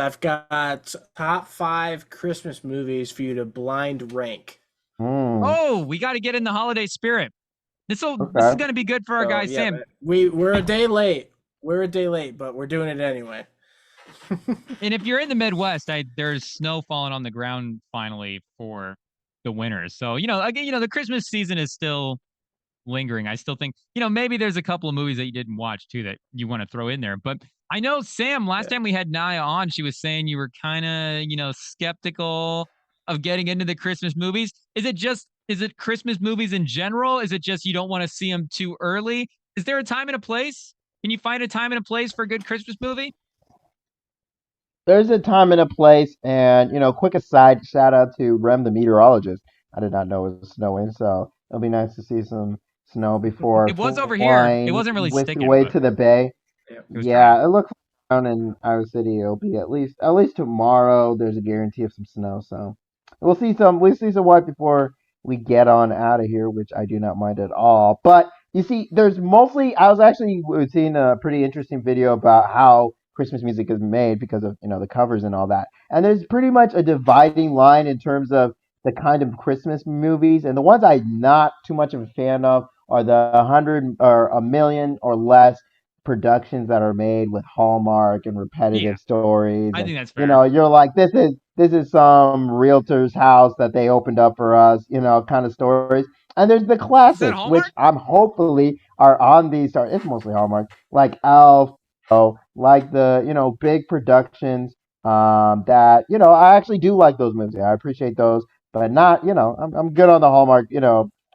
I've got top 5 Christmas movies for you to blind rank. Mm, Oh, we got to get in the holiday spirit. This is okay. going to be good for our So guy yeah, Sam. but we're a day late. We're a day late, but we're doing it anyway. And if you're in the Midwest, there's snow falling on the ground finally for the winters. So, again, the Christmas season is still lingering. I still think, maybe there's a couple of movies that you didn't watch too that you want to throw in there. But I know, Sam, last Yeah. time we had Naya on, she was saying you were kind of, skeptical of getting into the Christmas movies. Is it Christmas movies in general? Is it just you don't want to see them too early? Is there a time and a place? Can you find a time and a place for a good Christmas movie? There's a time and a place, and quick aside, shout out to Rem the meteorologist. I did not know it was snowing, so it'll be nice to see some snow before It was over here. It flying wasn't really with the sticking, way but to the bay. Yeah. it was dry. Yeah, it looks like down in Iowa City. It'll be at least tomorrow. There's a guarantee of some snow, so we'll see some white before we get on out of here, which I do not mind at all. But you see, there's mostly. I was actually seeing a pretty interesting video about how Christmas music is made because of the covers and all that. And there's pretty much a dividing line in terms of the kind of Christmas movies, and the ones I'm not too much of a fan of are the 100 or a million or less productions that are made with Hallmark and Yeah, repetitive stories, I and think that's fair. you're like, this is some realtor's house that they opened up for us, kind of stories. And there's the Is that classics, which Hallmark? I'm hopefully are on these stars. It's mostly Hallmark, like Elf, like the big productions. That I actually do like those movies. I appreciate those, but not I'm good on the Hallmark.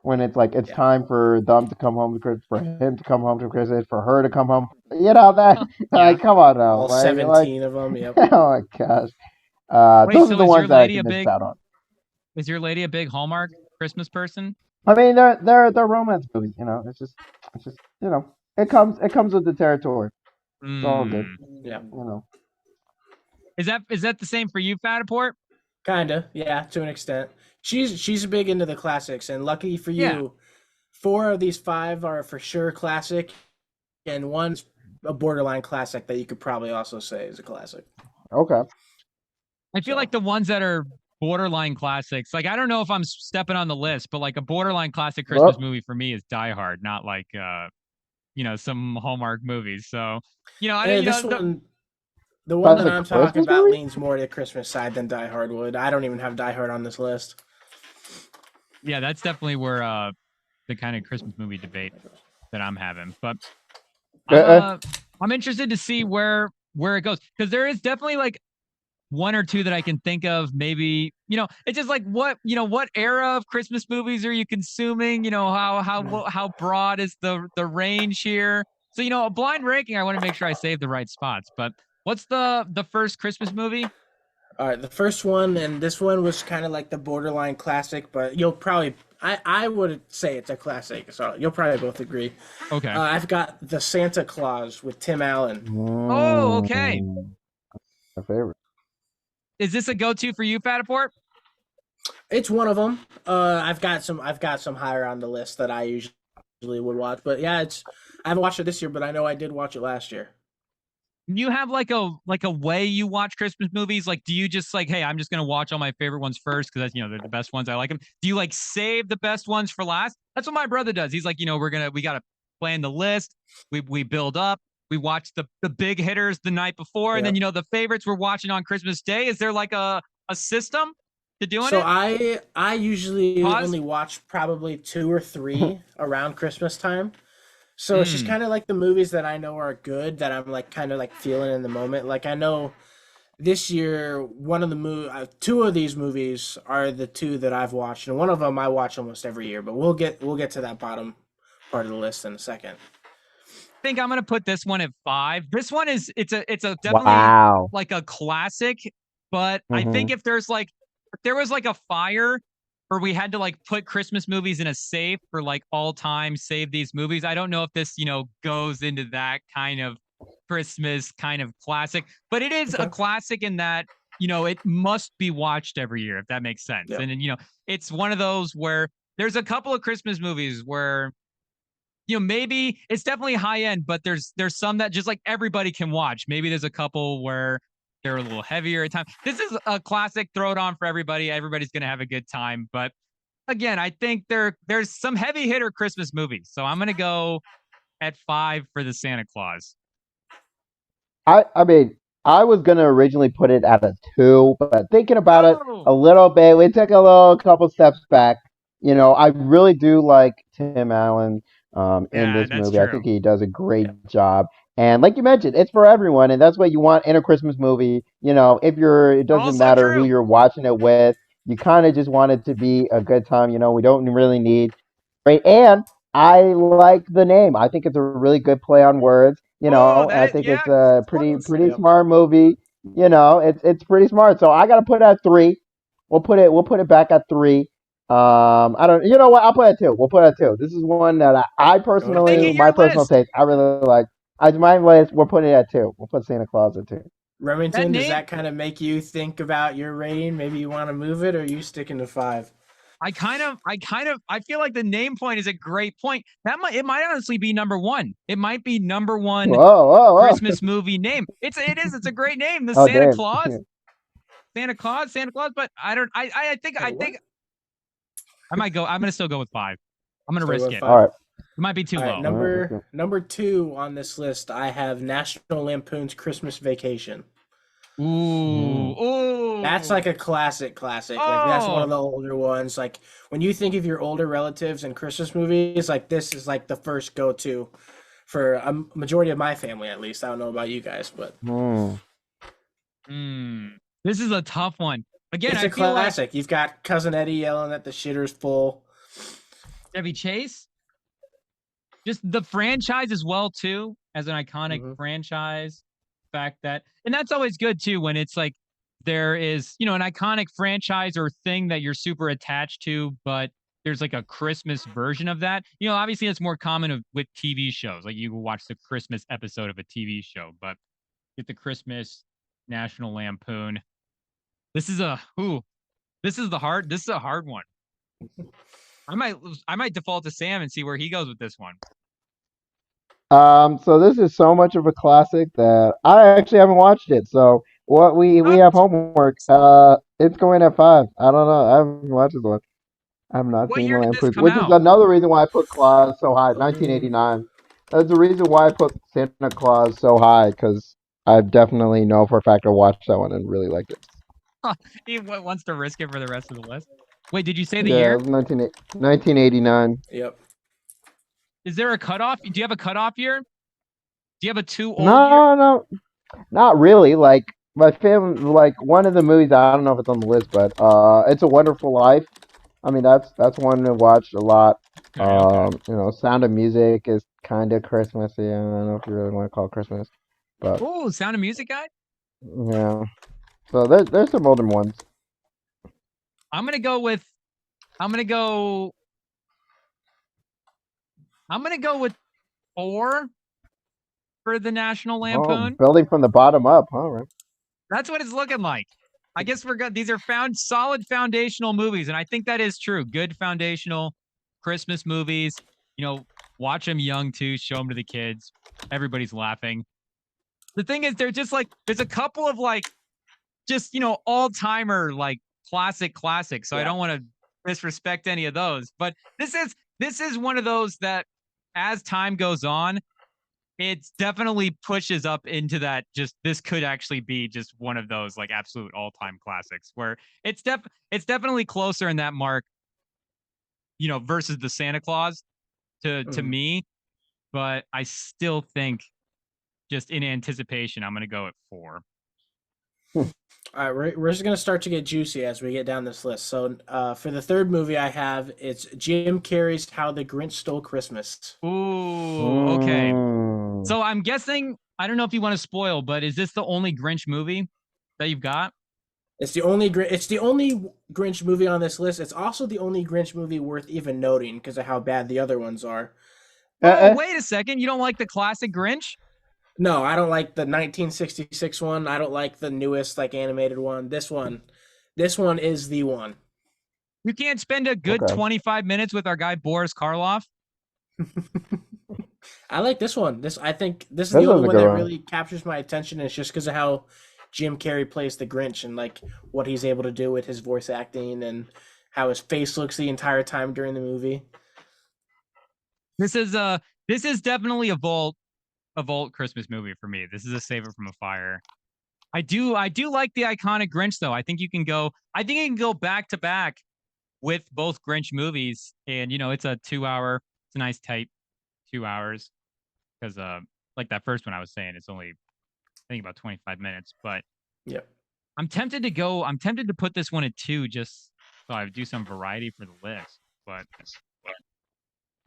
When it's like it's Yeah. time for them to come home to Christmas, for him to come home to Christmas, for her to come home. That Yeah. like, come on now, All like 17 of them. Yep. oh my gosh, Wait, those are so the ones that I can miss out on. is your lady a big Hallmark Christmas person? I mean, they're romance movies. It's just it comes with the territory. It's all good. Hmm. Yeah. You know. Is that the same for you, Fattaport? Kinda. Yeah, to an extent. She's big into the classics, and lucky for Yeah. you, 4 of these 5 are for sure classic, and one's a borderline classic that you could probably also say is a classic. Okay. I feel like So the ones that are borderline classics, like I don't know if I'm stepping on the list, but like a borderline classic Christmas Well, movie for me is Die Hard, not like some Hallmark movies. So, I don't, this one, the one that classic I'm talking Christmas about movie. leans more to the Christmas side than Die Hard would. I don't even have Die Hard on this list. yeah, that's definitely where the kind of Christmas movie debate that I'm having. But Uh, I'm uh, uh I'm interested to see where it goes because there is definitely like one or two that I can think of. Maybe it's just like what era of Christmas movies are you consuming? How broad is the range here? So a blind ranking, I want to make sure I save the right spots. But what's the first Christmas movie? All right, the first one and this one was kind of like the borderline classic, but you'll probably I would say it's a classic, so you'll probably both agree. Okay. I've got the Santa Claus with Tim Allen. Oh, okay. mm, my favorite. Is this a go-to for you, Fattaport? It's one of them. I've got some higher on the list that I usually would watch, but yeah, I haven't watched it this year, but I know I did watch it last year. You have like a way you watch Christmas movies? Like, do you just like, hey, I'm just gonna watch all my favorite ones first because that's they're the best ones. I like them. Do you like save the best ones for last? That's what my brother does. He's like, we gotta plan the list. We build up. We watch the big hitters the night before, and then Yep. the favorites we're watching on Christmas Day. Is there like a system to doing So it? I usually Pause. only watch probably 2 or 3 around Christmas time. So it's just Mm. kind of like the movies that I know are good that I'm like kind of like feeling in the moment. Like I know this year one of the 2 of these movies are the 2 that I've watched, and one of them I watch almost every year. But we'll get to that bottom part of the list in a second. Think I'm gonna put this one at 5. This one it's a definitely Wow. like a classic, but I think Hmm. if there was like a fire or we had to like put Christmas movies in a safe for like all time save these movies. I don't know if this, goes into that kind of Christmas kind of classic, but it is a Okay. classic in that, it must be watched every year, if that makes sense. Yep. And then, it's one of those where there's a couple of Christmas movies where maybe it's definitely high end, but there's some that just like everybody can watch. Maybe there's a couple where They're a little heavier at times. This is a classic. Throw it on for everybody. Everybody's gonna have a good time. But again, I think there's some heavy hitter Christmas movies. So I'm gonna go at 5 for the Santa Claus. I mean, I was gonna originally put it at a 2, but thinking about it Oh, a little bit, we took couple steps back. I really do like Tim Allen in yeah, this that's movie. I true. think he does a Yeah. great job. And like you mentioned, it's for everyone, and that's what you want in a Christmas movie. It doesn't Also matter who true. you're watching it with. You kind of just want it to be a good time. We don't really need right. And I like the name. I think it's a really good play on words. Oh, And that I is think yeah, it's a close. pretty Yep. smart movie. It's pretty smart. So I gotta put it at 3. We'll put it back at 3. I don't. You know what? I'll put it at 2. We'll put it at 2. This is one that I Going to Make personally, it two. my your personal list. taste, I really like. I my list. We're putting it at 2. We'll put Santa Claus at 2. That Remington, does name, that kind of make you think about your rating? Maybe you want to move it, or are you sticking to 5? I feel like the name point is a great point. It might honestly be number one. It might be number one Whoa, whoa, whoa! Christmas movie name. It's a great name. The Oh damn! Santa Claus. But I don't. I Wait, think what? I might go. I'm gonna still go with 5. I'm gonna Still risk going it. All 5. right, It might be too All right, low. all right. Let's go. number 2 on this list, I have National Lampoon's Christmas Vacation. Ooh, Mm. That's ooh, like a classic. Like that's one oh. of the older ones. Like when you think of your older relatives and Christmas movies, like this is like the first go-to for a majority of my family, at least. I don't know about you guys, but Hmm. Hmm. This is a tough one. Again, it's I a feel like classic. You've got Cousin Eddie yelling at the shitter's full. Chevy Chase, just the franchise as well too, as an iconic Hmm. franchise. Fact that, and that's always good too when it's like there is an iconic franchise or thing that you're super attached to, but there's like a Christmas version of that. Obviously it's more common with TV shows. Like you will watch the Christmas episode of a TV show, but get the Christmas National Lampoon. This is a ooh, this is a hard one. I might default to Sam and see where he goes with this one. So this is so much of a classic that I actually haven't watched it. So what we What? have homework. It's going at 5. I don't know. I haven't watched this one. I have not What seen year the did this Lampoon, come which is out? another reason why I put Claus so high. Mm. 1989. That's the reason why I put Santa Claus so high because I definitely know for a fact I watched that one and really liked it. He wants to risk it for the rest of the list. Wait, did you say the Yeah, it year? was 1989. Yep. Is there a cutoff? Do you have a cutoff year? Do you have a too old year? No, no, not really. Like my family, like one of the movies. I don't know if it's on the list, but It's a Wonderful Life. I mean, that's one I watched a lot. Okay. Sound of Music is kind of Christmassy. I don't know if you really want to call it Christmas, but Oh, Sound of Music guy. yeah. So there's some older ones. I'm gonna go with. I'm gonna go. I'm gonna go with 4 for the National Oh, Lampoon. building from the bottom up. All right. That's what it's looking like. I guess we're good. These are solid foundational movies, and I think that is true. Good foundational Christmas movies. Watch them young too. Show them to the kids. Everybody's laughing. The thing is, they're just like there's a couple of like just all timer like classics. So I Yeah. don't want to disrespect any of those. But this is one of those that as time goes on, it definitely pushes up into that just this could actually be just one of those like absolute all-time classics where it's definitely closer in that mark, versus the Santa Claus to Mhm. me, but I still think just in anticipation, I'm gonna go at 4. All right, we're just gonna start to get juicy as we get down this list. So, for the third movie I have, it's Jim Carrey's How the Grinch Stole Christmas. Ooh, okay. Mm. So I'm guessing I don't know if you want to spoil, but is this the only Grinch movie that you've got? It's the only Grinch movie on this list. It's also the only Grinch movie worth even noting because of how bad the other ones are. Oh, Uh-uh. wait a second. You don't like the classic Grinch? No, I don't like the 1966 one. I don't like the newest like animated one. This one is the one. You can't spend a good Okay. 25 minutes with our guy Boris Karloff? I like this one. I think this is This the only was a one good that one. really captures my attention. It's just because of how Jim Carrey plays the Grinch and like what he's able to do with his voice acting and how his face looks the entire time during the movie. This is definitely a Volt Christmas movie for me. This is a Save It From a Fire. I do like the iconic Grinch though. I think you can go back to back with both Grinch movies, and it's a 2 hour. It's a nice tight 2 hours because like that first one I was saying, it's only I think about 25 minutes, but Yeah. I'm tempted to put this one at 2 just so I do some variety for the list. But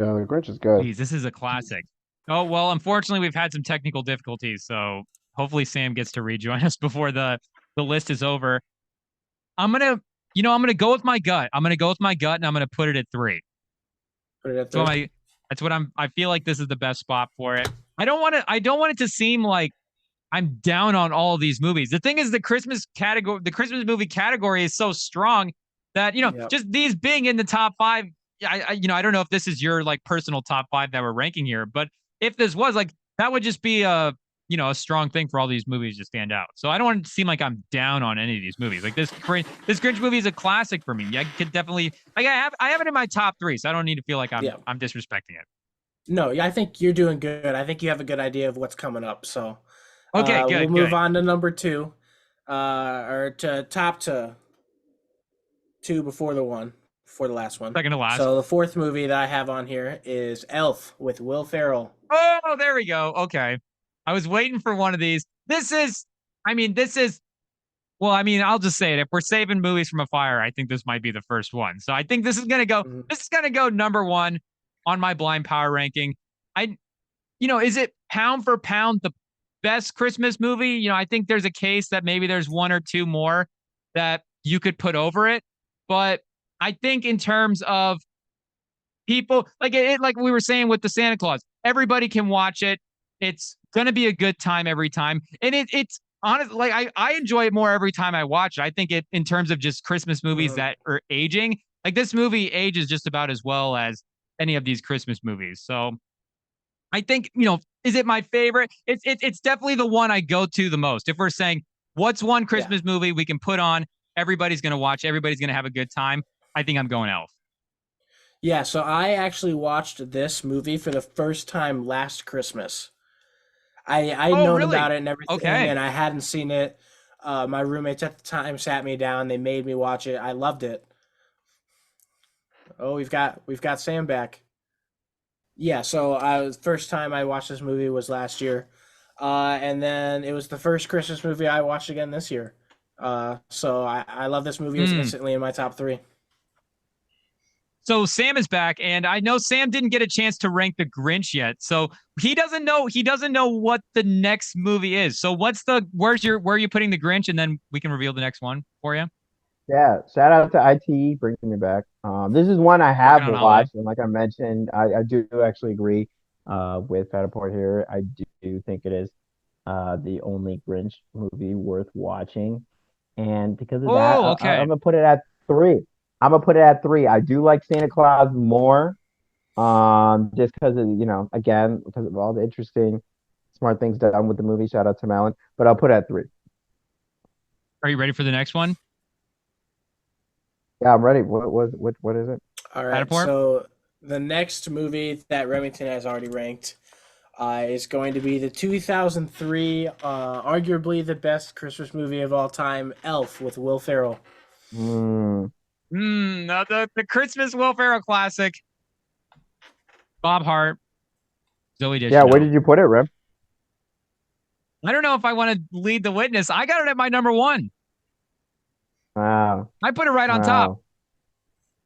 Yeah, the Grinch is good. geez, this is a classic. Oh, well, unfortunately we've had some technical difficulties, so hopefully Sam gets to rejoin us before the list is over. I'm gonna go with my gut. I'm gonna go with my gut and I'm gonna put it at 3. Put it at So three. that's what I feel like this is the best spot for it. I don't want it to seem like I'm down on all of these movies. The thing is, the Christmas movie category is so strong that Yep. just these being in the top 5. I don't know if this is your like personal top 5 that we're ranking here, but if this was like that would just be a strong thing for all these movies to stand out. So I don't want it to seem like I'm down on any of these movies. Like this Grinch movie is a classic for me. I could definitely like I have it in my top 3, so I don't need to feel like I'm disrespecting it. No, I think you're doing good. I think you have a good idea of what's coming up. So Okay, we'll good, move good. on to number 2, or to top to 2 before the last one. Second to last. So the fourth movie that I have on here is Elf with Will Ferrell. Oh, there we go. Okay. I was waiting for one of these. Well, I'll just say it. If we're saving movies from a fire, I think this might be the first one. So I think this is going to go number 1 on my blind power ranking. Is it pound for pound the best Christmas movie? I think there's a case that maybe there's 1 or 2 more that you could put over it. But I think in terms of people, like we were saying with the Santa Claus, everybody can watch it. It's gonna be a good time every time, and it's honest. Like I enjoy it more every time I watch it. I think it in terms of just Christmas movies that are aging, like this movie ages just about as well as any of these Christmas movies. So I think is it my favorite? It's definitely the one I go to the most. If we're saying what's one Christmas movie we can put on, everybody's gonna watch, everybody's gonna have a good time. I think I'm going Elf. Yeah, so I actually watched this movie for the first time last Christmas. I'd Oh, known really? about it and everything, Okay. and I hadn't seen it. My roommates at the time sat me down. They made me watch it. I loved it. Oh, we've got Sam back. Yeah, so first time I watched this movie was last year, and then it was the first Christmas movie I watched again this year. So I love this movie. It's instantly in my top 3. So Sam is back, and I know Sam didn't get a chance to rank the Grinch yet, so he doesn't know what the next movie is. So where are you putting the Grinch, and then we can reveal the next one for you. Yeah, shout out to ITE bringing me back. This is one I have Working on holiday. watched, and like I mentioned, I do actually agree with Fattaport here. I do think it is the only Grinch movie worth watching, and because of that, Oh, I'm okay. gonna put it at 3. I'm gonna put it at 3. I do like Santa Claus more, just because of again because of all the interesting, smart things done with the movie. Shout out to Malin, but I'll put it at 3. Are you ready for the next one? Yeah, I'm ready. What is it? All right, Fattaport? so the next movie that Remington has already ranked is going to be the 2003, arguably the best Christmas movie of all time, Elf with Will Ferrell. Mm. The Christmas Will Ferrell classic. Bob Hart, Zoe Yeah, where Deschanel. did you put it, Rem? I don't know if I want to lead the witness. I got it at my number 1. Wow. I put it right on top.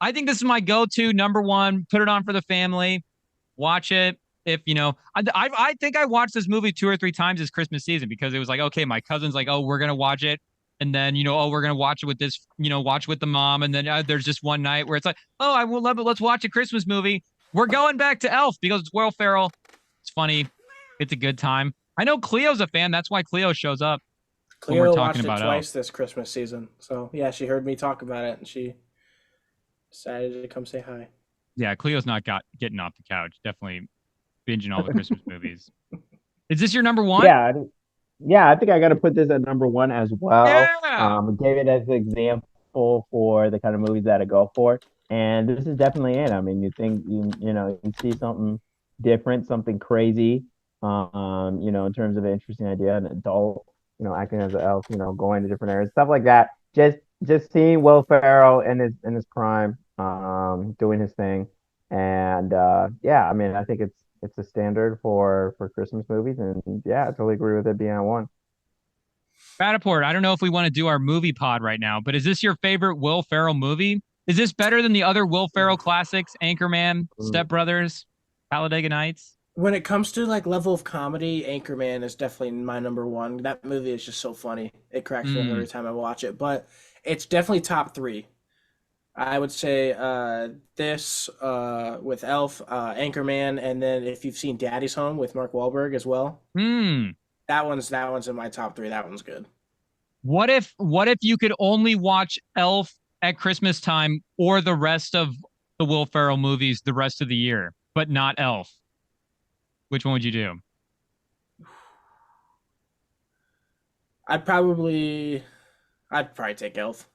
I think this is my go-to number 1. Put it on for the family. Watch it. If I think I watched this movie 2 or 3 times this Christmas season because it was like, okay, my cousin's like, oh, we're gonna watch it, and then oh, we're gonna watch it with this, watch with the mom, and then there's just one night where it's like, oh, I will love it. Let's watch a Christmas movie. We're going back to Elf because it's Will Ferrell. It's funny. It's a good time. I know Cleo's a fan. That's why Cleo shows up when we're Cleo talking watched it about twice Elf. this Christmas season. So, yeah, she heard me talk about it, and she decided to come say hi. Yeah, Cleo's not getting off the couch. Definitely binging all the Christmas movies. Is this your number 1? Yeah, yeah, I think I got to put this at number one as well. Yeah. Gave it as an example for the kind of movies that I go for, and this is definitely it. I mean, you see something different, something crazy, in terms of an interesting idea, an adult, acting as an elf, going to different areas, stuff like that. Just seeing Will Ferrell in his prime, doing his thing, and yeah, I mean, I think it's a standard for Christmas movies, and yeah, I totally agree with it being on one. Fattaport, I don't know if we want to do our movie pod right now, but is this your favorite Will Ferrell movie? Is this better than the other Will Ferrell classics, Anchorman, Step Brothers, Talladega Nights? When it comes to like level of comedy, Anchorman is definitely my number one. That movie is just so funny. It cracks me up Mm. every time I watch it. But it's definitely top three. I would say this with Elf, Anchorman, and then if you've seen Daddy's Home with Mark Wahlberg as well, Hmm. that one's in my top three. That one's good. What if you could only watch Elf at Christmas time or the rest of the Will Ferrell movies the rest of the year, but not Elf? Which one would you do? I'd probably I'd probably take Elf.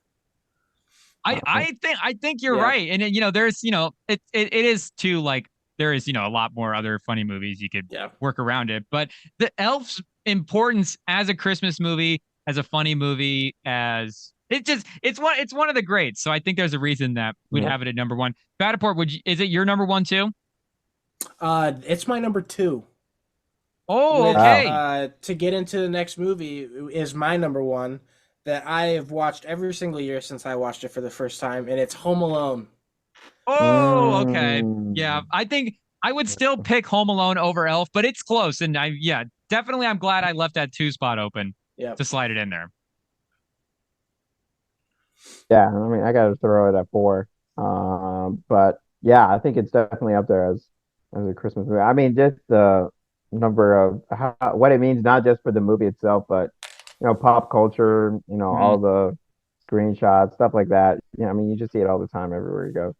I Uh, I think you're Yeah, right, and there's it is too like there is a lot more other funny movies you could yeah. work around it, but the Elf's importance as a Christmas movie, as a funny movie, as it's one of the greats. So I think there's a reason that we'd yeah. have it at number one. Fattaport, is it your number one too? It's my number two. Oh, With Wow. okay. to get into the next movie is my number one that I have watched every single year since I watched it for the first time, and it's Home Alone. Oh, okay. Yeah, Mm. I think I would still pick Home Alone over Elf, but it's close, and yeah, definitely I'm glad I left that two spot open Yep. to slide it in there. Yeah, I mean, I got to throw it at four. But yeah, I think it's definitely up there as a Christmas movie. I mean, just the number of what it means, not just for the movie itself, but pop culture, Mhm. all the screenshots, stuff like that. Yeah, I mean, you just see it all the time everywhere you go.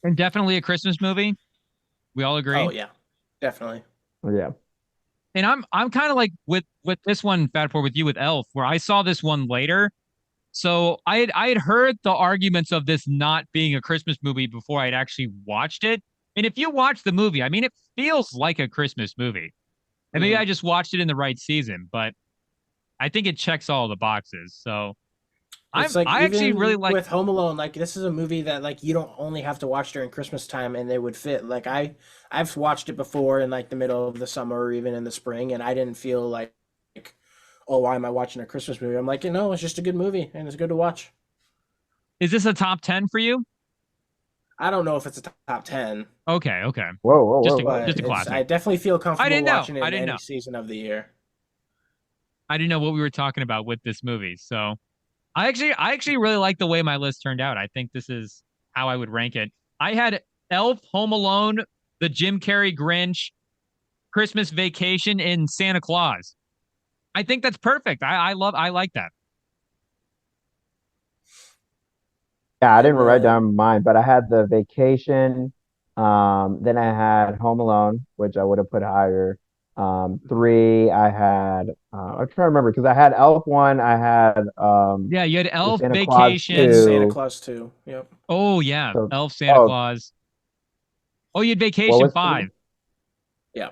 And definitely a Christmas movie. We all agree. Oh yeah, definitely. Yeah. And I'm kind of like with this one, Fatport, with you with Elf, where I saw this one later. So I had heard the arguments of this not being a Christmas movie before I'd actually watched it. And if you watch the movie, I mean, it feels like a Christmas movie. And maybe Hmm. I just watched it in the right season, but I think it checks all the boxes. So It's I'm like I actually really even like. with Home Alone, like this is a movie that like you don't only have to watch during Christmas time and they would fit. Like I've watched it before in like the middle of the summer or even in the spring, and I didn't feel like oh, why am I watching a Christmas movie? I'm like, no, it's just a good movie and it's good to watch. Is this a top 10 for you? I don't know if it's a top 10, Okay, okay. Whoa, whoa, whoa, Just a whoa. but just a it's I classic. definitely feel I comfortable didn't know. watching it I in didn't know. any season of the year. I didn't know what we were talking about with this movie. So I actually really like the way my list turned out. I think this is how I would rank it. I had Elf, Home Alone, the Jim Carrey Grinch, Christmas Vacation, and Santa Claus. I think that's perfect. I like that. Yeah, I didn't And write down mine, but I had the vacation. Then I had Home Alone, which I would have put higher. Three, I had I'm trying to remember because I had Elf one, I had Yeah, you had the Elf, Santa Claus you had Vacation. Santa two. Claus too. Yep. Oh yeah, So Elf, Santa oh, Claus. Oh, you had what Vacation was three? 5. Yeah.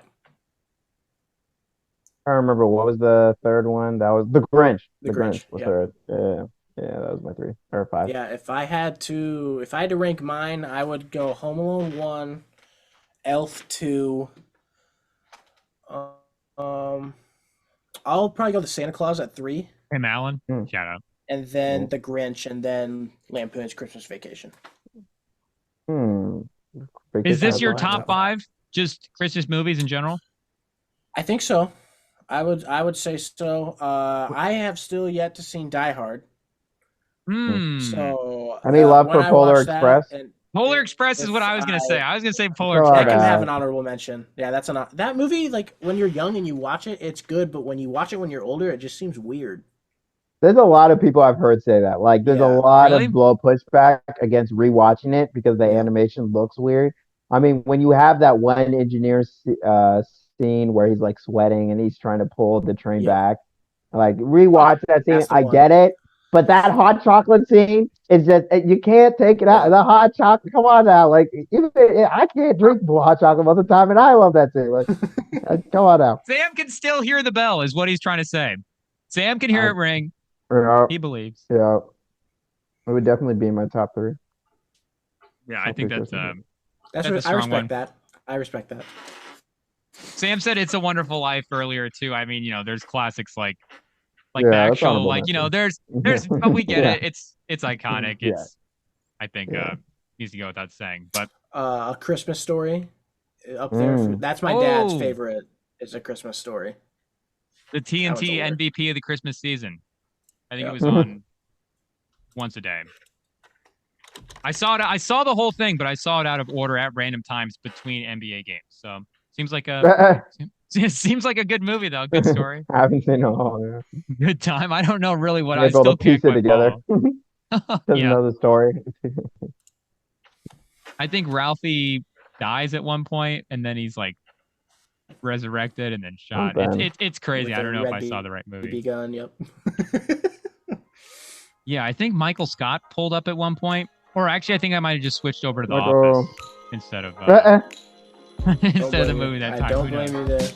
I don't remember what was the third one. That was the Grinch. The The Grinch Grinch. was Yep. third. Yeah, yeah, that was my three or five. Yeah, if I had to rank mine, I would go Home Alone 1, Elf 2, um I'll probably go the Santa Claus at 3, Tim Allen. Hmm, Shout out. and then yeah. the Grinch, and then Lampoon's Christmas Vacation. Hmm. Is Vacation this has your a high top number. 5? Just Christmas movies in general? I think so. I would say so. I have still yet to see Die Hard. Hmm. Hmm. So Any love when for I Polar watched that, Express? and Polar Express is what if I was gonna say. I was gonna say Polar Throw out that can Express. have an a honorable mention. Yeah, that movie. Like when you're young and you watch it, it's good, but when you watch it when you're older, it just seems weird. There's a lot of people I've heard say that. Like, there's a Yeah, lot of Really? blow pushback against rewatching it because the yeah, animation looks weird. I mean, when you have that one engineer scene where he's like sweating and he's trying to pull the train Yeah. back. Like rewatch that scene. That's the I one. get it, but that hot chocolate scene is just you can't take it out. Yeah. The hot chocolate. Come on now, like even I can't drink hot chocolate most of the time, and I love that scene. Like, come on now. Sam can still hear the bell, is what he's trying to say. Sam can hear it ring. Yeah, He believes. yeah. It would definitely be in my top 3. Yeah, I think that's a I strong respect one. that. I respect that. Sam said "It's a Wonderful Life" earlier too. I mean, there's classics like the Yeah, that's actual, honorable like mention. there's, but we get Yeah. it. It's iconic. Yeah. It's, I think, Yeah. needs to go without saying. But A Christmas Story up there. Mm. That's my dad's Oh. favorite. Is A Christmas Story. the TNT older. MVP of the Christmas season, I think Yeah. it was on once a day. I saw the whole thing, but I saw it out of order at random times between NBA games. So seems like a good movie though. Good story. I haven't seen it all. Yeah. Good time. I don't know really what I Able still to piece can't it quite together. follow. Doesn't Yeah. know the story. I think Ralphie dies at one point, and then he's like resurrected and then shot. Okay. It's crazy. With I the don't know if red I saw the right movie. BB gun. Yep. Yeah, I think Michael Scott pulled up at one point, or actually, I think I might have just switched over to The Michael. Office instead of Don't instead of the blame you. movie that I time. don't Who knows? blame you there.